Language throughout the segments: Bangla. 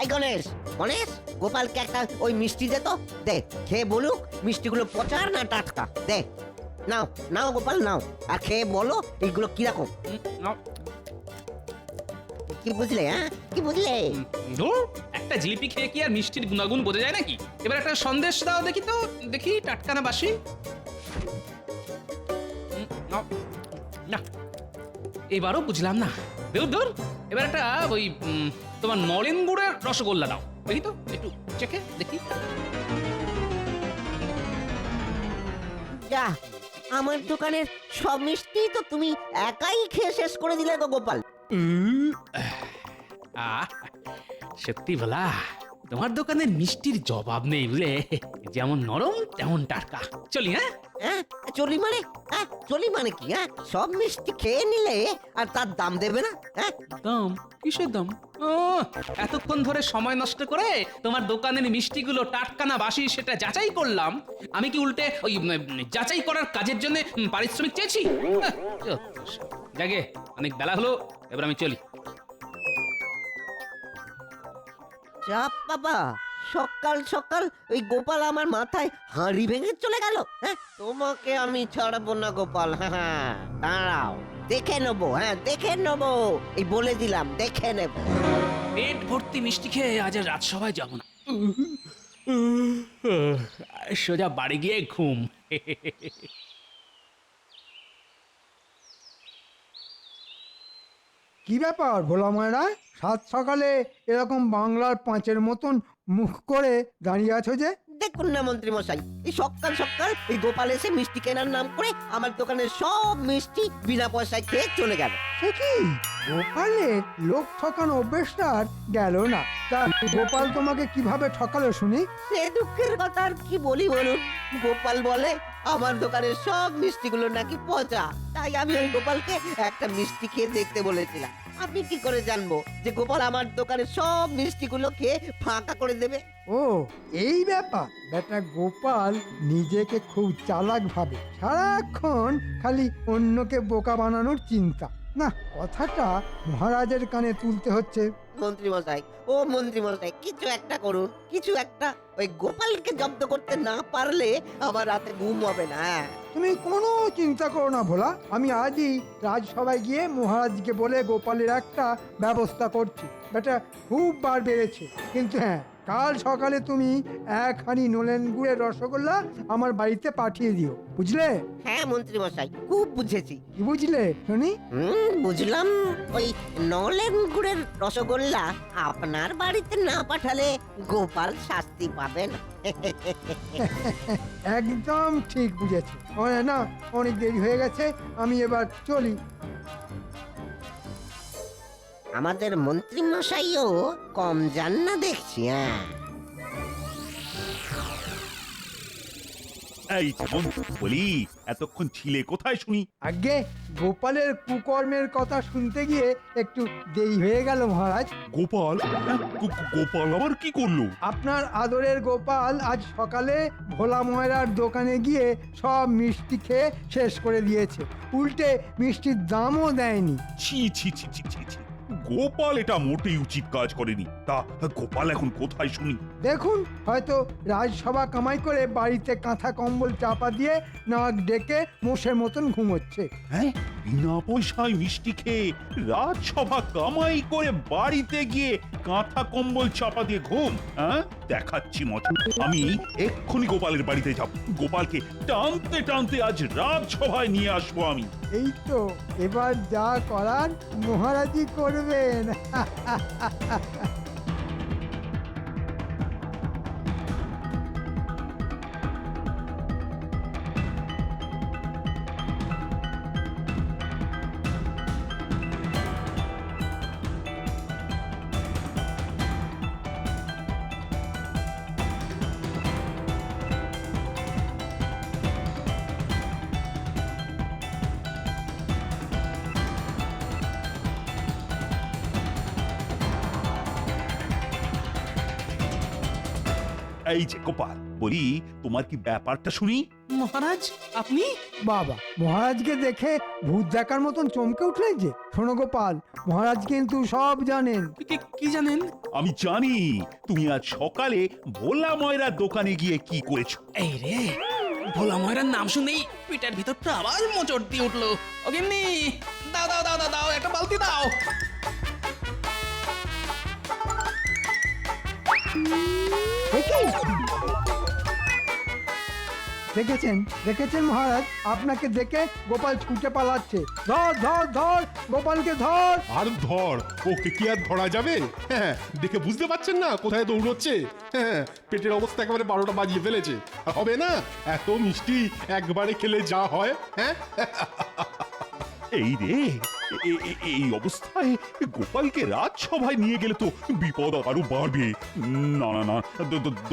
এই গণেশ, গণেশ, গোপালকে একটা ওই মিষ্টি দে তো, দে, খেয়ে বলুক মিষ্টিগুলো পচা না টাটকা, দে। নাও নাও গোপাল নাও, আর খেয়ে বলো এইগুলো কিরকম। নাও। কি বুঝলে? হ্যাঁ, কি বুঝলে? ধুর, একটা জিলিপি খেয়ে কি আর মিষ্টির গুণাগুণ বোঝা যায় নাকি? এবার একটা সন্দেশ দাও দেখি তো, দেখি টাটকা না বাসি। নাও। না, এবারও বুঝলাম না। দূর দূর, এবার একটা ওই তোমার নলেন গুড়ের রসগোল্লা দাও দেখি তো, একটু চেখে দেখি। যা, আমার দোকানের সব মিষ্টি তো তুমি একাই খেয়ে শেষ করে দিলে গো গোপাল। আহ, সত্যি বলা, তোমার দোকানের মিষ্টির জবাব নেই বুঝলে, যেমন নরম তেমন টাটকা। চলি হ্যাঁ। হ্যাঁ, চলি মানে? হ্যাঁ, চলি মানে কি? হ্যাঁ, সব মিষ্টি খেয়ে নিলে আর তার দাম দেবে না? হ্যাঁ, দাম? কিসের দাম? ও, এতক্ষণ ধরে সময় নষ্ট করে তোমার দোকানের মিষ্টিগুলো টাটকা না বাসি সেটা যাচাই করলাম, আমি কি উল্টে ওই যাচাই করার কাজের জন্য পারিশ্রমিক চেয়েছি? জাগে, অনেক বেলা হলো, এবার আমি চলি। চাপ বাবা, সকাল সকাল ওই গোপাল আমার মাথায় হাঁড়ি ভেঙে চলে গেল। হ্যাঁ, তোমাকে আমি ছাড়বো না গোপাল। হ্যাঁ হ্যাঁ, দাঁড়াও, দেখে নেবো। হ্যাঁ, দেখে নেবো, এই বলে দিলাম, দেখে নেব। পেট ভর্তি মিষ্টি খেয়ে আজ আর রাজসভায় যাব না, সোজা বাড়ি গিয়ে ঘুম। কি ব্যাপার ভোলা ময়রা, সাত সকালে এরকম বাংলার পাঁচের মতন মুখ করে দাঁড়িয়ে আছো যে? দেখুন না মন্ত্রী মশাই, এই সকাল সকাল এই গোপাল এসে মিষ্টি কেনার নাম করে আমার দোকানের সব মিষ্টি বিনা পয়সায় খেয়ে চলে গেল। সে কি, গোপালের লোক ঠকানো অভ্যেসটা আর গেল না। তা গোপাল তোমাকে কিভাবে ঠকালো শুনি? সে দুঃখের কথা আর কি বলি বলুন। গোপাল বলে আমার দোকানের সব মিষ্টিগুলো নাকি পচা, তাই আমি ওই গোপালকে একটা মিষ্টি খেয়ে দেখতে বলেছিলাম। আমি কি করে জানবো যে গোপাল আমার দোকানের সব মিষ্টিগুলো খেয়ে ফাঁকা করে দেবে? ও, এই ব্যাপার। বেটা গোপাল নিজেকে খুব চালাক ভাবে, সারাক্ষণ খালি অন্যকে বোকা বানানোর চিন্তা। না, কথাটা মহারাজের কানে তুলতে হচ্ছে। মন্ত্রী মশাই, ও মন্ত্রী মশাই, কিছু একটা করুন, কিছু একটা। ওই গোপালকে জব্দ করতে না পারলে আমার রাতে ঘুম হবে না। তুমি কোনো চিন্তা করো না ভোলা, আমি আজই রাজসভায় গিয়ে মহারাজকে বলে গোপালের একটা ব্যবস্থা করছি। বেটা খুব বার বেড়েছে, কিন্তু হ্যাঁ, কাল সকালে তুমি এক হাঁড়ি নলেন গুড়ের রসগোল্লা আমার বাড়িতে পাঠিয়ে দিও, বুঝলে? হ্যাঁ মন্ত্রী মশাই, খুব বুঝেছি। কি বুঝলে শুনি? বুঝলাম। ওই নলেন গুড়ের রসগোল্লা আপনার বাড়িতে না পাঠালে গোপাল শাস্তি পাবেন। একদম ঠিক বুঝেছে। না, অনেক দেরি হয়ে গেছে, আমি এবার চলি। আমাদের মন্ত্রী মশাইও কম যান না দেখছি। হ্যাঁ, এই যেমন বলি, এতক্ষণ ছিলে কোথায় শুনি? আগে গোপালের কুকর্মের কথা শুনতে গিয়ে একটু দেরি হয়ে গেল মহারাজ। গোপাল? গোপাল আবার কি করলো? আপনার আদরের গোপাল আজ সকালে ভোলা ময়রার দোকানে গিয়ে সব মিষ্টি খেয়ে শেষ করে দিয়েছে, উল্টে মিষ্টির দামও দেয়নি। ছি ছি ছি ছি ছি ছি, গোপাল এটা মোটেই উচিত কাজ করেনি। তা গোপাল এখন কোথায় শুনি? দেখুন, হয়তো রাজসভা কামাই করে বাড়িতে কাঁথা কম্বল চাপা দিয়ে নাক ডেকে মোষের মতন ঘুমোচ্ছে। হ্যাঁ, বিনা পয়সায় মিষ্টি খেয়ে রাজসভা কামাই করে বাড়িতে গিয়ে কাঁথা কম্বল চাপা দিয়ে ঘুম? হ্যাঁ, দেখাচ্ছি মজা। আমি এক্ষুনি গোপালের বাড়িতে যাব, গোপালকে টানতে টানতে আজ রাজসভায় নিয়ে আসবো আমি। এই তো, এবার যা করার মহারাজই করবেন। এই যে গোপাল, বলি তোমার কি ব্যাপারটা শুনি? মহারাজ, আপনি? বাবা, মহারাজকে দেখে ভূত দেখার মতন চমকে উঠলেন যে। শোনো গোপাল, মহারাজ কিন্তু সব জানেন। কি জানেন? আমি জানি তুমি আজ সকালে ভোলা ময়রার দোকানে গিয়ে কি করেছো। এই রে, ভোলা ময়রার নাম শুনেই পেটের ভিতরটা আবার মোচড় দিয়ে উঠলো। ও গিন্নি, দাও দাও দাও দাও দাও, একটা বালতি দাও। দেখেছেন দেখেছেন মহারাজ, আপনাকে দেখে গোপাল ছুটে পালাচ্ছে। ধর ধর ধর, গোপালকে ধর। আর ধর, ওকে কি আর ধরা যাবে? হ্যাঁ, দেখে বুঝতে পারছেন না কোথায় দৌড়চ্ছে? হ্যাঁ, পেটের অবস্থা একেবারে 12টা বাজিয়ে ফেলেছে। আর হবে না, এত মিষ্টি একবারে খেলে যা হয়। হ্যাঁ, এই রে, এই অবস্থায় গোপালকে রাজসভায় নিয়ে গেলে তো বিপদ আরো বাড়বে। না না না,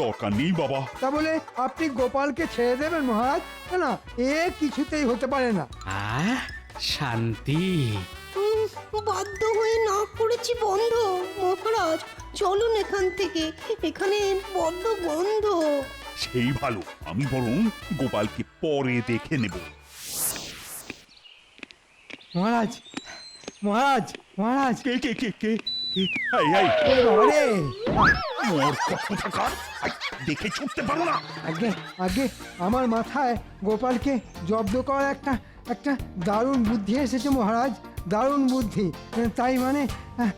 দরকার নেই বাবা। তা বলে আপনি গোপালকে ছেড়ে দেবেন মহারাজ? না না, এ কিছুতেই হতে পারে না। শান্তি। বাধ্য হয়ে না করেছি বন্ধ। মহারাজ চলুন এখান থেকে, এখানে বড্ড গন্ধ। সেই ভালো, আমি বরং গোপালকে পরে দেখে নেব। মহারাজ মহারাজ মহারাজ, কে কে কে কে কে? এই, এই, আরে মোর কোথাকার! আই, দেখে ছুটতে পারো না। আগে আগে আমার মাথায় গোপালকে জব্দ করার একটা দারুণ বুদ্ধি এসেছে মহারাজ, দারুণ বুদ্ধি। তাই মানে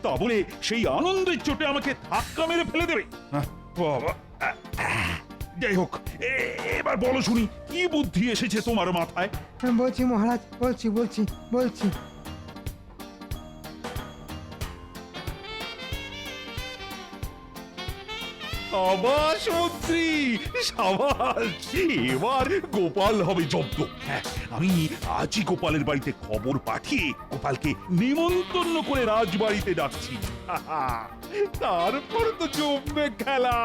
তা বলে সেই আনন্দের চোটে আমাকে ধাক্কা মেরে ফেলে দেবে? বাবা, যাই হোক, এবার বলো শুনি, কি বুদ্ধি এসেছে তোমার মাথায়? বলছি মহারাজ, বলছি। সাবাস মন্ত্রী, সাবাস! এবার গোপাল হবে জব্দ। হ্যাঁ, আমি আজই গোপালের বাড়িতে খবর পাঠিয়ে গোপালকে নিমন্ত্রণ করে রাজবাড়িতে ডাকছি। তারপর তো জমবে খেলা।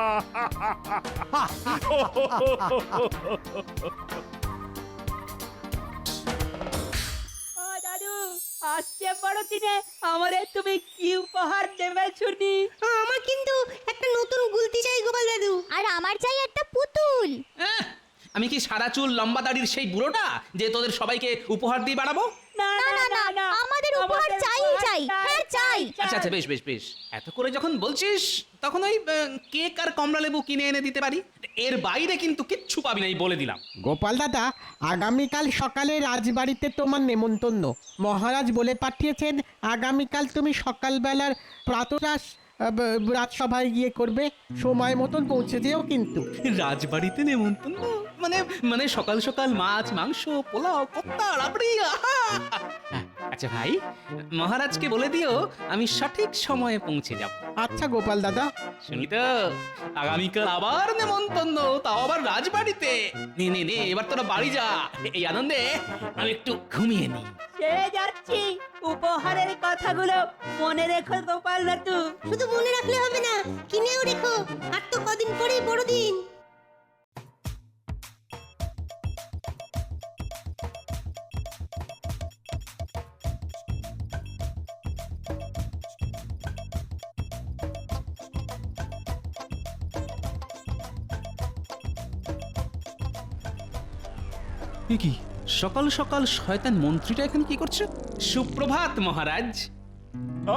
দাদু, আসছে বড় দিনে আমারে তুমি কি উপহার দেবে শুনি? আমার কিন্তু একটা নতুন গুলতি চাই গোপাল দাদু। আর আমার চাই একটা পুতুল। আমি কি সাদা চুল লম্বা দাড়ির সেই বুড়োটা যে তোদের সবাইকে উপহার দিয়ে বাড়াবো? না না না, আমাদের উপহার চাই। হ্যাঁ চাই। আচ্ছা আচ্ছা, বেশ বেশ বেশ, এত করে যখন বলছিস তখন ওই কেক আর কমলা লেবু কিনে এনে দিতে পারি। এর বাইরে কিন্তু কিচ্ছু পাবি না, বলে দিলাম। গোপাল দাদা, আগামীকাল সকালে রাজবাড়িতে তোমার নেমন্তন্ন। মহারাজ বলে পাঠিয়েছেন আগামীকাল তুমি সকালবেলার প্রাতরাশ রাজসভায় গিয়ে করবে। সময় মতন পৌঁছে যেও কিন্তু। রাজবাড়িতে নেমন্তন্ন মানে মানে সকাল সকাল মাছ মাংস পোলাও কত্তা রাবড়ি, আহা! আচ্ছা ভাই, মহারাজকে বলে দিও আমি সঠিক সময়ে পৌঁছে যাব। আচ্ছা গোপাল দাদা। শুনি তো, আগামীকাল আবার নেমন্তন্ন, তাও আবার রাজবাড়িতে। নে নে নে, এবার তোরা বাড়ি যা, এই আনন্দে আমি একটু ঘুমিয়ে নিই। ছেড়ে যাচ্ছি, উপহারের কথাগুলো মনে রেখো গোপাল দাদু। শুধু মনে রাখলে হবে না, কিনেও রেখো। আর তো কদিন পরেই বড়দিন। কি সকাল সকাল শয়তান মন্ত্রীটা এখানে কি করছে? সুপ্রভাত মহারাজ।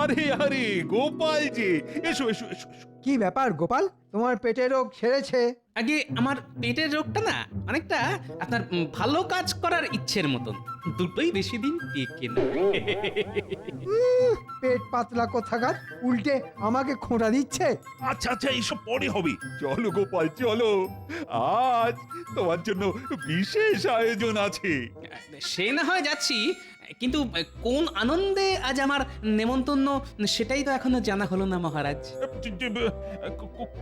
আরে আরে গোপাল যে, এসো এসো এসো এসো। কি ব্যাপার গোপাল, তোমার পেটে রোগ সেরেছে? আগে আমার পেটের রোগটা না অনেকটা আপনার ভালো কাজ করার ইচ্ছের মতন, দুটোই বেশি দিন টেকে না। পেট পাতলা কোথাকার, উল্টে আমাকে খোঁটা দিচ্ছে। আচ্ছা আচ্ছা, এইসব পরে হবে। চলো গোপাল চলো, আজ তোমার জন্য বিশেষ আয়োজন আছে। সে না হয় যাচ্ছি, কিন্তু কোন আনন্দে আজ আমার নেমন্তন্ন সেটাই তো এখনো জানা হলো না মহারাজ।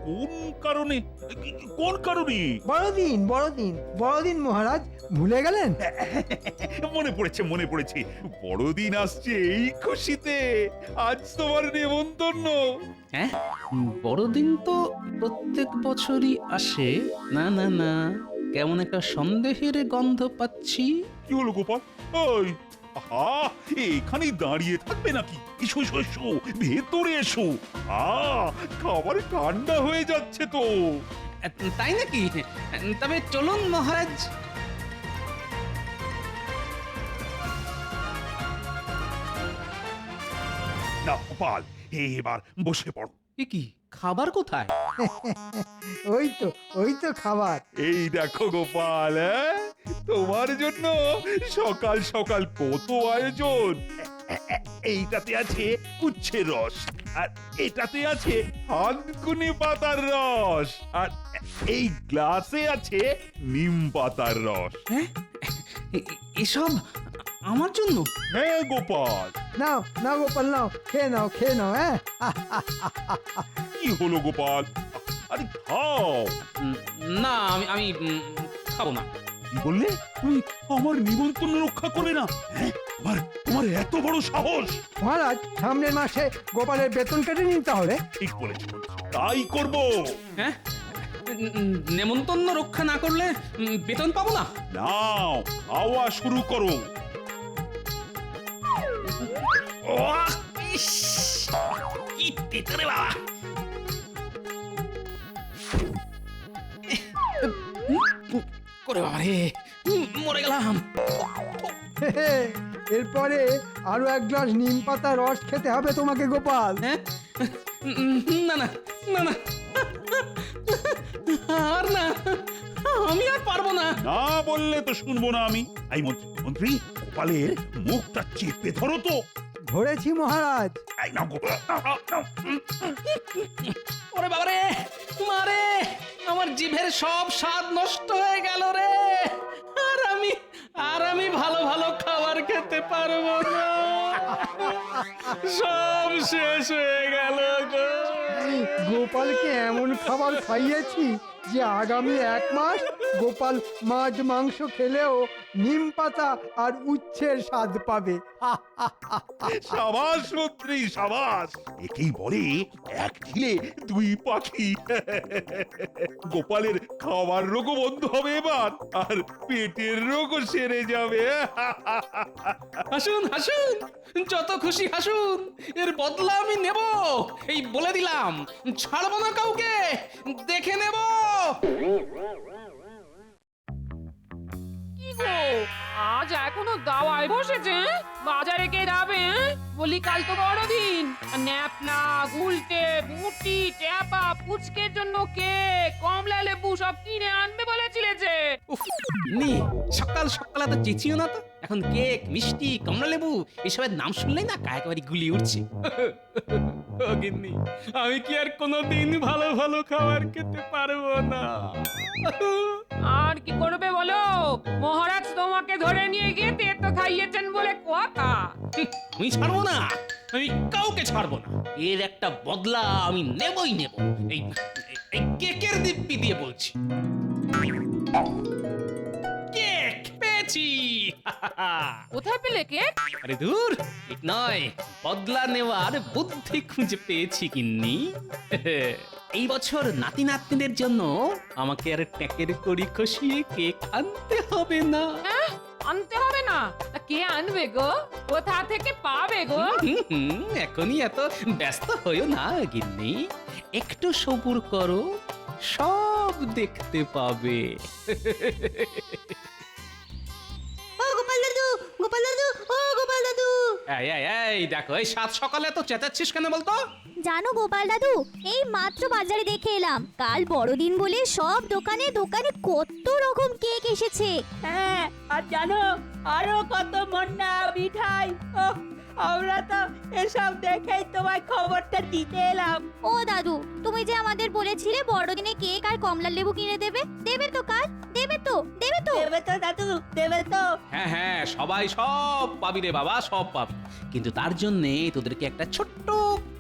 কোন কারণে? কোন কারণে? বড়দিন মহারাজ, ভুলে গেলেন? মনে পড়েছে। বড়দিন আসছে এই খুশিতে আজ তোমার নেমন্তন্ন। হ্যাঁ, বড়দিন তো প্রত্যেক বছরই আসে। না না না, কেমন একটা সন্দেহের গন্ধ পাচ্ছি। কি হলো গোপাল? ওই আহা, এখানেই দাঁড়িয়ে থাকবে নাকি? এসো এসো এসো, ভেতরে এসো। খাবার ঠান্ডা হয়ে যাচ্ছে তো। তাই নাকি? তবে চলুন মহারাজ। গোপাল এবার বসে পড়ো। এ কি খাবার কোথায়? ওই তো খাবার। এই দেখো গোপাল, তোমার জন্য সকাল সকাল কত আয়োজন। এইটাতে আছে উচ্ছের রস, আর এটাতে আছে থানকুনি পাতার রস, আর এই গ্লাসে আছে নিম পাতার রস। হ্যাঁ এসব আমার জন্য? হ্যাঁ গোপাল। নাও নাও গোপাল, নাও খেয়ে নাও হ্যাঁ। কি হলো গোপাল, আরে খাও। না আমি খাবো না। কি বললে? তুমি আমার নিমন্ত্রণ রক্ষা করবে না? হ্যাঁ, তোমার এত বড় সাহস! মহারাজ, সামনের মাসে গোপালের বেতন কেটে নিন তাহলে। ঠিক বলেছো, তাই করব। হ্যাঁ নেমন্তন্ন রক্ষা না করলে বেতন পাবো না? নাও, খাওয়া শুরু করো। ওহ, ইস, কি তেতো রে বাবা। করে বাবা রে, মরে গেলাম। এরপরে আরো এক গ্লাস নিম পাতা রস খেতে হবে তোমাকে গোপাল। হ্যাঁ না না না না আর না, আমি আর পারবো না। না বললে তো শুনবো না আমি। এই মন্ত্রী গোপালের মুখটা চেপে ধরো তো। ধরেছি মহারাজ। এই নাও গোপাল, নাও। ওরে বাবা রে, মারে আমার জিভের সব স্বাদ নষ্ট হয়ে গেল রে। আর আমি ভালো ভালো খাবার খেতে পারবো না, সব শেষ হয়ে গেল গো। গোপালকে এমন খাবার খাইয়েছি যে আগামী 1 মাস গোপাল মাছ মাংস খেলেও নিম পাতা আর উচ্ছের স্বাদ পাবে। সাবাস মন্ত্রী, সাবাস। একেই বলে এক ঢিলে 2 পাখি। গোপালের খাবার রোগও বন্ধ হবে এবার, আর পেটের রোগও সেরে যাবে। হাসুন হাসুন, যত খুশি হাসুন, এর বদলা আমি নেব। এই বলে দিলাম, ছাড়বো না কাউকে, দেখে নেব। কি গো, আজ এখনো দাওয়ায় বসেছে? বাজারে কে যাবে? বলি কাল তো বড়দিন। ন্যাপনা, গুলটে, বুটি, ট্যাপা, পুচকের জন্য কেক, কমলা লেবু সব কিনে আনবে বলেছিলে যে। উফ, নি সকাল সকাল এত চেঁচিও না তো। এখন কেক, মিষ্টি, কমলা লেবু এসবের নাম শুনলেই না গায়ে একেবারে গুলি উঠছে। ও গিন্নি, আমি কি আর কোনোদিন ভালো ভালো খাবার খেতে পারবো না? আর কি করবে বলো? মহারাজ তোমাকে ধরে নিয়ে গিয়ে তেতো খাইয়েছেন বলে কথা। আমি ছাড়বো না, আমি কাউকে ছাড়বো না। এর একটা বদলা আমি নেবই নেব। এই এই কেকের দিব্যি দিয়ে বলছি। কেক পেয়েছি। কোথায় পেলে কেক? আরে দূর, ঠিক নয়, বদলা নেওয়ার বুদ্ধি খুঁজে পেয়েছি গিন্নি। এই বছর নাতি নাতনিদের জন্য আমাকে আর ট্যাকের কড়ি খসিয়ে কেক আনতে হবে না। হ্যাঁ, আনতে হবে না? তা কে আনবে গো? কোথা থেকে পাবে গো? এখনই এত ব্যস্ত হইও না গিন্নি, একটু সবুর করো, সব দেখতে পাবে। ও গোপাল দাদু, গোপাল দাদু, ও গোপাল দাদু। এই দেখো, এই সাত সকালে তো চেঁচাচ্ছিস কেন বলতো? জানো গোপাল দাদু, এই মাত্র বাজারে দেখে এলাম, কাল বড়দিন বলে সব দোকানে দোকানে কত রকম কেক এসেছে। হ্যাঁ, আর জানো আরো কত মন্না মিঠাই। ওহ, আমরা তো এসব দেখেই তোমায় খবরটা দিতে এলাম। ও দাদু, তুমি যে আমাদের বলেছিলে বড়দিনে কেক আর কমলা লেবু কিনে দেবে, দেবে তো কাল? দেবে তো? দেবে তো দাদু, দেবে তো? হ্যাঁ হ্যাঁ, সবাই সব পাবি রে বাবা, সব পাবি। কিন্তু তার জন্যে তোদেরকে একটা ছোট্ট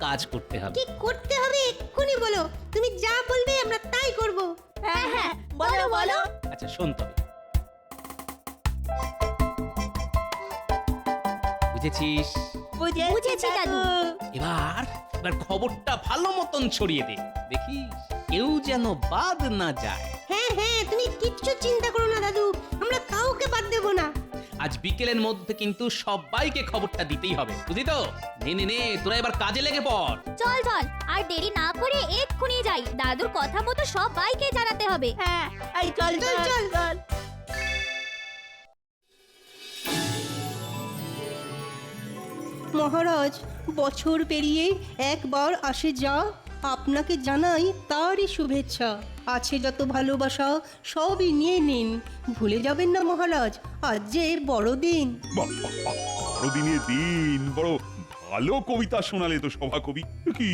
কাজ করতে হবে। কি করতে হবে এক্ষুনি বলো, তুমি যা বলবে আমরা তাই করব। হ্যাঁ হ্যাঁ, বলো বলো। আচ্ছা শোন তবে, বুঝেছিস? বুঝেছি দাদু। এবার খবরটা ভালো মতন ছড়িয়ে দে, দেখিস কেউ যেন বাদ না যায়। হ্যাঁ হ্যাঁ, তুমি কিচ্ছু চিন্তা করো না দাদু, আমরা কাউকে বাদ দেব না। আজ বিকেলের মধ্যে কিন্তু সবাইকে খবরটা দিতেই হবে, বুঝলি তো? নে তোরা এবার কাজে লেগে পড়। চল চল, আর দেরি না করে এক্ষুনি যাই, দাদুর কথা মতো সবাইকে জানাতে হবে। হ্যাঁ, এই চল চল চল চল। মহারাজ বছর পেরিয়ে একবার আসে যা আপনাকে জানাই তারই শুভেচ্ছা। আছে যত ভালোবাসা সবই নিয়ে নিন, ভুলে যাবেন না মহারাজ, আজ যে বড়দিন। বাহ, বাহ, বাহ, বড়দিনের দিন বড় ভালো কবিতা শোনালে তো সভাকবি। কি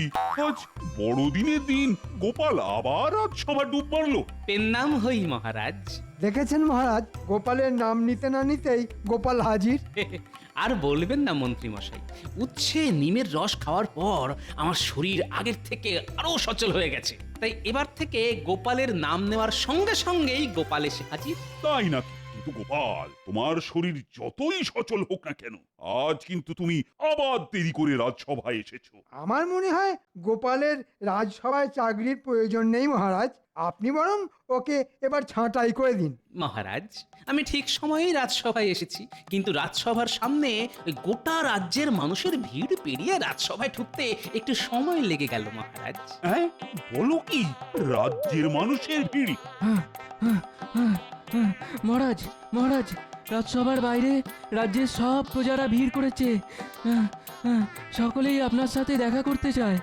আজ বড়দিনের দিন গোপাল আবার আজ সবার ডুব মারলো? পেন নাম হই মহারাজ। দেখেছেন মহারাজ, গোপালের নাম নিতে না নিতেই গোপাল হাজির। আর বলবেন না মন্ত্রী মশাই, উচ্ছে নিমের রস খাওয়ার পর আমার শরীর আগের থেকে আরো সচল হয়ে গেছে। তাই এবার থেকে গোপালের নাম নেওয়ার সঙ্গে সঙ্গেই গোপাল এসে হাজির। তাই না? কিন্তু গোপাল, তোমার শরীর যতই সচল হোক না কেন, আজ কিন্তু তুমি আবার দেরি করে রাজসভায় এসেছো। আমার মনে হয় গোপালের রাজসভায় চাকরির প্রয়োজন নেই মহারাজ, আপনি বরং ওকে এবার ছাঁটাই করে দিন। মহারাজ, আমি ঠিক সময়েই রাজসভায় এসেছি, কিন্তু রাজসভার সামনে ওই গোটা রাজ্যের মানুষের ভিড় পেরিয়ে রাজসভায় ঢুকতে একটু সময় লেগে গেল মহারাজ। হ্যাঁ, বলো কি? রাজ্যের মানুষের ভিড়? মহারাজ মহারাজ, রাজসভার বাইরে রাজ্যের সব প্রজারা ভিড় করেছে। সকলেই আপনার সাথে দেখা করতে চায়।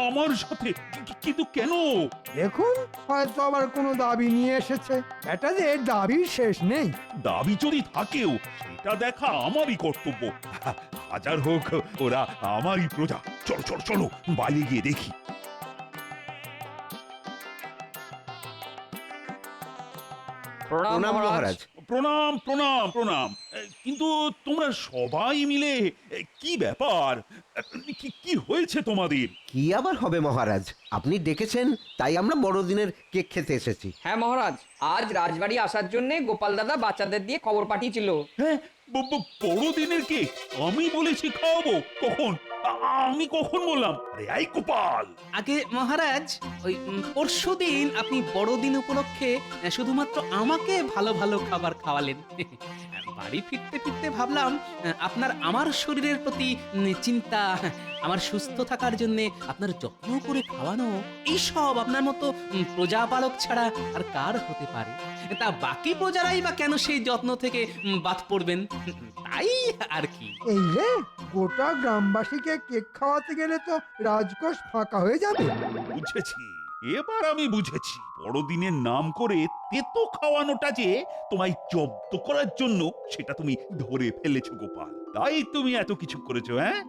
আমার সাথে? কিন্তু কেন? দেখুন, হয়তো আবার কোনো দাবি নিয়ে এসেছে। এটা যে দাবির শেষ নেই। দাবি যদি থাকেও সেটা দেখা আমারই কর্তব্য। হাজার হোক ওরা আমারই প্রজা। চলো চলো চলো, বাইরে গিয়ে দেখি। প্রণাম মহারাজ। প্রণাম প্রণাম প্রণাম। কিন্তু তোমরা সবাই মিলে কি ব্যাপার? কি হয়েছে তোমাদের? কি আবার হবে মহারাজ, আপনি ডেকেছেন তাই আমরা বড়দিনের কেক খেতে এসেছি। হ্যাঁ মহারাজ, আজ রাজবাড়ি আসার জন্য গোপাল দাদা বাচ্চাদের দিয়ে খবর পাঠিয়েছিল। হ্যাঁ, বড়দিনের কেক আমি বলেছি খাওয়াবো? কখন? আমি কখন বললাম? আরে এই গোপাল! আগে মহারাজ, ওই পরশুদিন আপনি বড়দিন উপলক্ষে শুধুমাত্র আমাকে ভালো ভালো খাবার খাওয়ালেন। বাড়ি ফিরতে ফিরতে ভাবলাম আপনার আমার শরীরের প্রতি চিন্তা, আমার সুস্থ থাকার জন্য আপনার যত্ন করে খাওয়ানো, এইসব আপনার মতো প্রজাপালক ছাড়া আর কার হতে পারে? তা বাকি প্রজারাই বা কেন সেই যত্ন থেকে বাদ পড়বেন? তাই আর কি। এই রে, গোটা গ্রামবাসীকে কেক খাওয়াতে গেলে তো রাজকোষ ফাঁকা হয়ে যাবে। বুঝেছি, এবার আমি বুঝেছি। বড়দিনের নাম করে তেতো খাওয়ানোটা যে তোমায় জব্দ করার জন্য, সেটা তুমি ধরে ফেলেছো গোপাল। তাই তুমি এত কিছু করেছো। হ্যাঁ,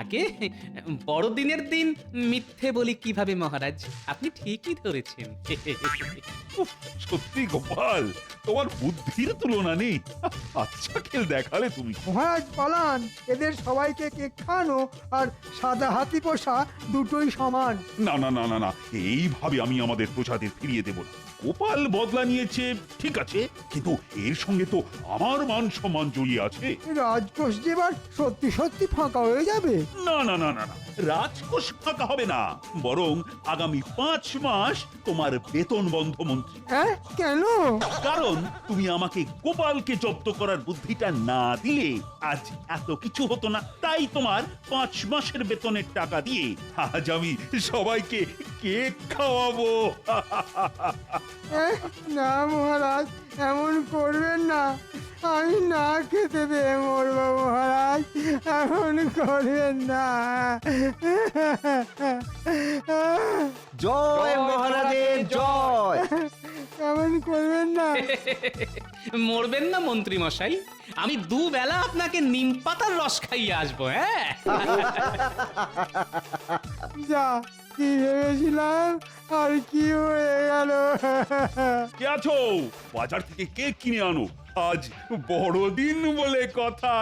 আগে বড়দিনের দিন মিথ্যে বলি কিভাবে মহারাজ? আপনি ঠিকই ধরেছেন। উফ, সত্যি গোপাল, তোমার বুদ্ধির তুলনা নেই। আচ্ছা খেল দেখালে তুমি। মহারাজ পালান, এদের সবাইকে কেক খাওয়ানো আর সাদা হাতি পোষা দুটোই সমান। না না না না না, এইভাবে আমি আমাদের প্রজাদের ফিরিয়ে দেব না। গোপাল বদলা নিয়েছে ঠিক আছে, কিন্তু এর সঙ্গে তো আমার মান সম্মান জড়িয়ে আছে। রাজকোষ যে এবার সত্যি সত্যি ফাঁকা হয়ে যাবে। না না না না না, রাজকোষ ফাঁকা হবে না, বরং আগামী 5 মাস তোমার বেতন বন্ধ মন্ত্রী। হ্যাঁ, কেন? কারণ তুমি আমাকে গোপালকে জব্দ করার বুদ্ধিটা না দিলে আজ এত কিছু হতো না। তাই তোমার 5 মাসের বেতনের টাকা দিয়ে আজ আমি সবাইকে কেক খাওয়াবো। না মহারাজ, এমন করবেন না, আমি না খেতে পেয়ে মরবো মহারাজ, এমন করবেন না। জয় মহারাজের জয়। এমন করবেন না। মরবেন না মন্ত্রী মশাই, আমি দুবেলা আপনাকে নিম পাতার রস খাইয়ে আসবো। হ্যাঁ, যা, কি ভেবেছিলাম আর কি হয়ে গেল। কে আছো? বাজার থেকে কেক কিনে আনো, আজ বড়দিন বলে কথা।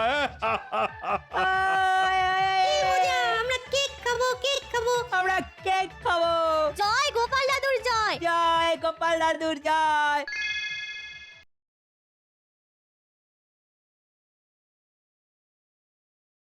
আমরা কেক খাবো, কেক খাবো। আমরা কেক খাবো। জয় গোপাল দাদুর জয়। জয় গোপাল দাদুর জয়।